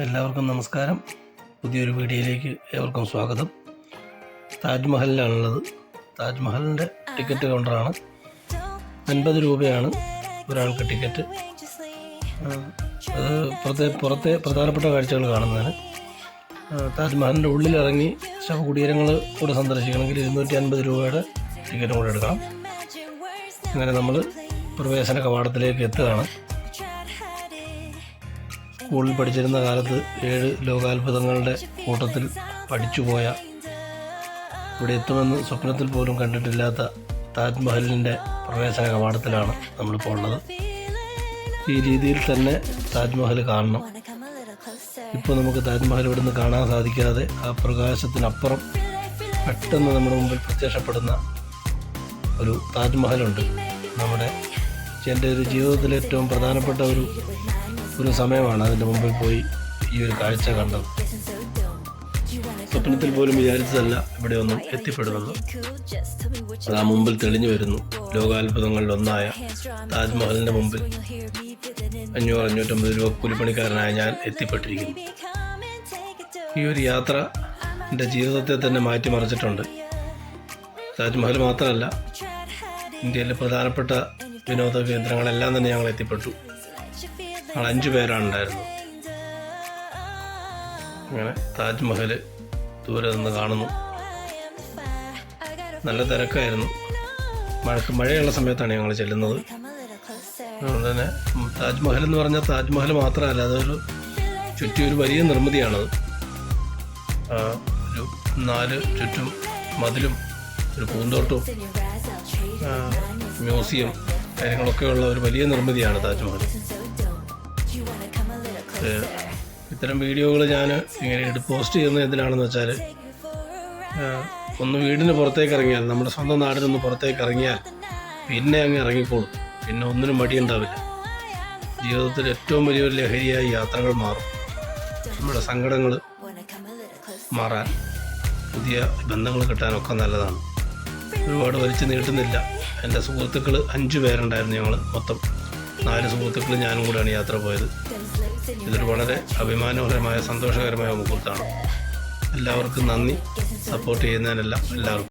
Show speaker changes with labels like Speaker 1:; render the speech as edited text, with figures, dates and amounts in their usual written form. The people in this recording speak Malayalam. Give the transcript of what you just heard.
Speaker 1: എല്ലാവർക്കും നമസ്കാരം. പുതിയൊരു വീഡിയോയിലേക്ക് ഏവർക്കും സ്വാഗതം. താജ്മഹലിലാണുള്ളത്. താജ്മഹലിൻ്റെ ടിക്കറ്റ് കൗണ്ടറാണ്. 50 രൂപയാണ് ഒരാൾക്ക് ടിക്കറ്റ്. അത് പുറത്തെ പ്രധാനപ്പെട്ട കാഴ്ചകൾ കാണുന്നതിന്. താജ്മഹലിൻ്റെ ഉള്ളിലിറങ്ങി ശവകുടീരങ്ങൾ കൂടെ സന്ദർശിക്കണമെങ്കിൽ 250 രൂപയുടെ ടിക്കറ്റും കൂടെ എടുക്കണം. അങ്ങനെ നമ്മൾ പ്രവേശന കവാടത്തിലേക്ക് എത്തുകയാണ്. സ്കൂളിൽ പഠിച്ചിരുന്ന കാലത്ത് 7 ലോകാത്ഭുതങ്ങളുടെ കൂട്ടത്തിൽ പഠിച്ചുപോയ, ഇവിടെ എത്തുമെന്ന് സ്വപ്നത്തിൽ പോലും കണ്ടിട്ടില്ലാത്ത താജ്മഹലിൻ്റെ പ്രവേശന കവാടത്തിലാണ് നമ്മളിപ്പോൾ ഉള്ളത്. ഈ രീതിയിൽ തന്നെ താജ്മഹൽ കാണണം. ഇപ്പോൾ നമുക്ക് താജ്മഹൽ ഇവിടെ നിന്ന് കാണാൻ സാധിക്കാതെ ആ പ്രകാശത്തിനപ്പുറം പെട്ടെന്ന് നമ്മുടെ മുമ്പിൽ പ്രത്യക്ഷപ്പെടുന്ന ഒരു താജ്മഹലുണ്ട്. എൻ്റെ ഒരു ജീവിതത്തിലെ ഏറ്റവും പ്രധാനപ്പെട്ട ഒരു സമയമാണ് അതിൻ്റെ മുമ്പിൽ പോയി ഈ ഒരു കാഴ്ച കണ്ടത്. സ്വപ്നത്തിൽ പോലും വിചാരിച്ചതല്ല ഇവിടെ ഒന്നും എത്തിപ്പെടുമെന്ന്. അത് ആ മുമ്പിൽ തെളിഞ്ഞു വരുന്നു. ലോകാത്ഭുതങ്ങളിലൊന്നായ താജ്മഹലിൻ്റെ മുമ്പിൽ 500-550 രൂപ കൂലിപ്പണിക്കാരനായ ഞാൻ എത്തിപ്പെട്ടിരിക്കുന്നു. ഈ ഒരു യാത്ര എൻ്റെ ജീവിതത്തെ തന്നെ മാറ്റിമറിച്ചിട്ടുണ്ട്. താജ്മഹൽ മാത്രമല്ല, ഇന്ത്യയിലെ പ്രധാനപ്പെട്ട വിനോദ കേന്ദ്രങ്ങളെല്ലാം തന്നെ ഞങ്ങൾ എത്തിപ്പെട്ടു. ഞങ്ങൾ 5 പേരാണ് ഉണ്ടായിരുന്നത്. അങ്ങനെ താജ്മഹൽ ദൂരെ നിന്ന് കാണുന്നു. നല്ല തിരക്കായിരുന്നു. മഴയുള്ള സമയത്താണ് ഞങ്ങൾ ചെല്ലുന്നത്. അതുകൊണ്ട് തന്നെ താജ്മഹൽ എന്ന് പറഞ്ഞാൽ താജ്മഹൽ മാത്രമല്ല, അതൊരു ചുറ്റും വലിയ നിർമ്മിതിയാണത്. ഒരു 4 ചുറ്റും മതിലും ഒരു പൂന്തോട്ടവും മ്യൂസിയം കാര്യങ്ങളൊക്കെയുള്ള ഒരു വലിയ നിർമ്മിതിയാണ് താജ്മഹൽ. ഇത്തരം വീഡിയോകൾ ഞാൻ ഇങ്ങനെ പോസ്റ്റ് ചെയ്യുന്നത് എന്തിനാണെന്ന് വെച്ചാൽ, ഒന്ന് വീടിന് പുറത്തേക്ക് ഇറങ്ങിയാൽ, നമ്മുടെ സ്വന്തം നാടിനൊന്ന് പുറത്തേക്ക് ഇറങ്ങിയാൽ പിന്നെ അങ്ങ് ഇറങ്ങിക്കോളും. പിന്നെ ഒന്നിനും മടിയുണ്ടാവില്ല. ജീവിതത്തിൽ ഏറ്റവും വലിയൊരു ലഹരിയായി യാത്രകൾ മാറും. നമ്മുടെ സങ്കടങ്ങൾ മാറാൻ, പുതിയ ബന്ധങ്ങൾ കിട്ടാനൊക്കെ നല്ലതാണ്. ഒരുപാട് വലിച്ചു നീട്ടുന്നില്ല. എൻ്റെ സുഹൃത്തുക്കൾ 5 പേരുണ്ടായിരുന്നു. ഞങ്ങൾ മൊത്തം 4 സുഹൃത്തുക്കൾ ഞാനും കൂടെയാണ് യാത്ര പോയത്. ഇതൊരു വളരെ അഭിമാനകരമായ സന്തോഷകരമായ മുഹൂർത്തമാണ്. എല്ലാവർക്കും നന്ദി. സപ്പോർട്ട് ചെയ്യുന്നതിനെല്ലാം എല്ലാവർക്കും.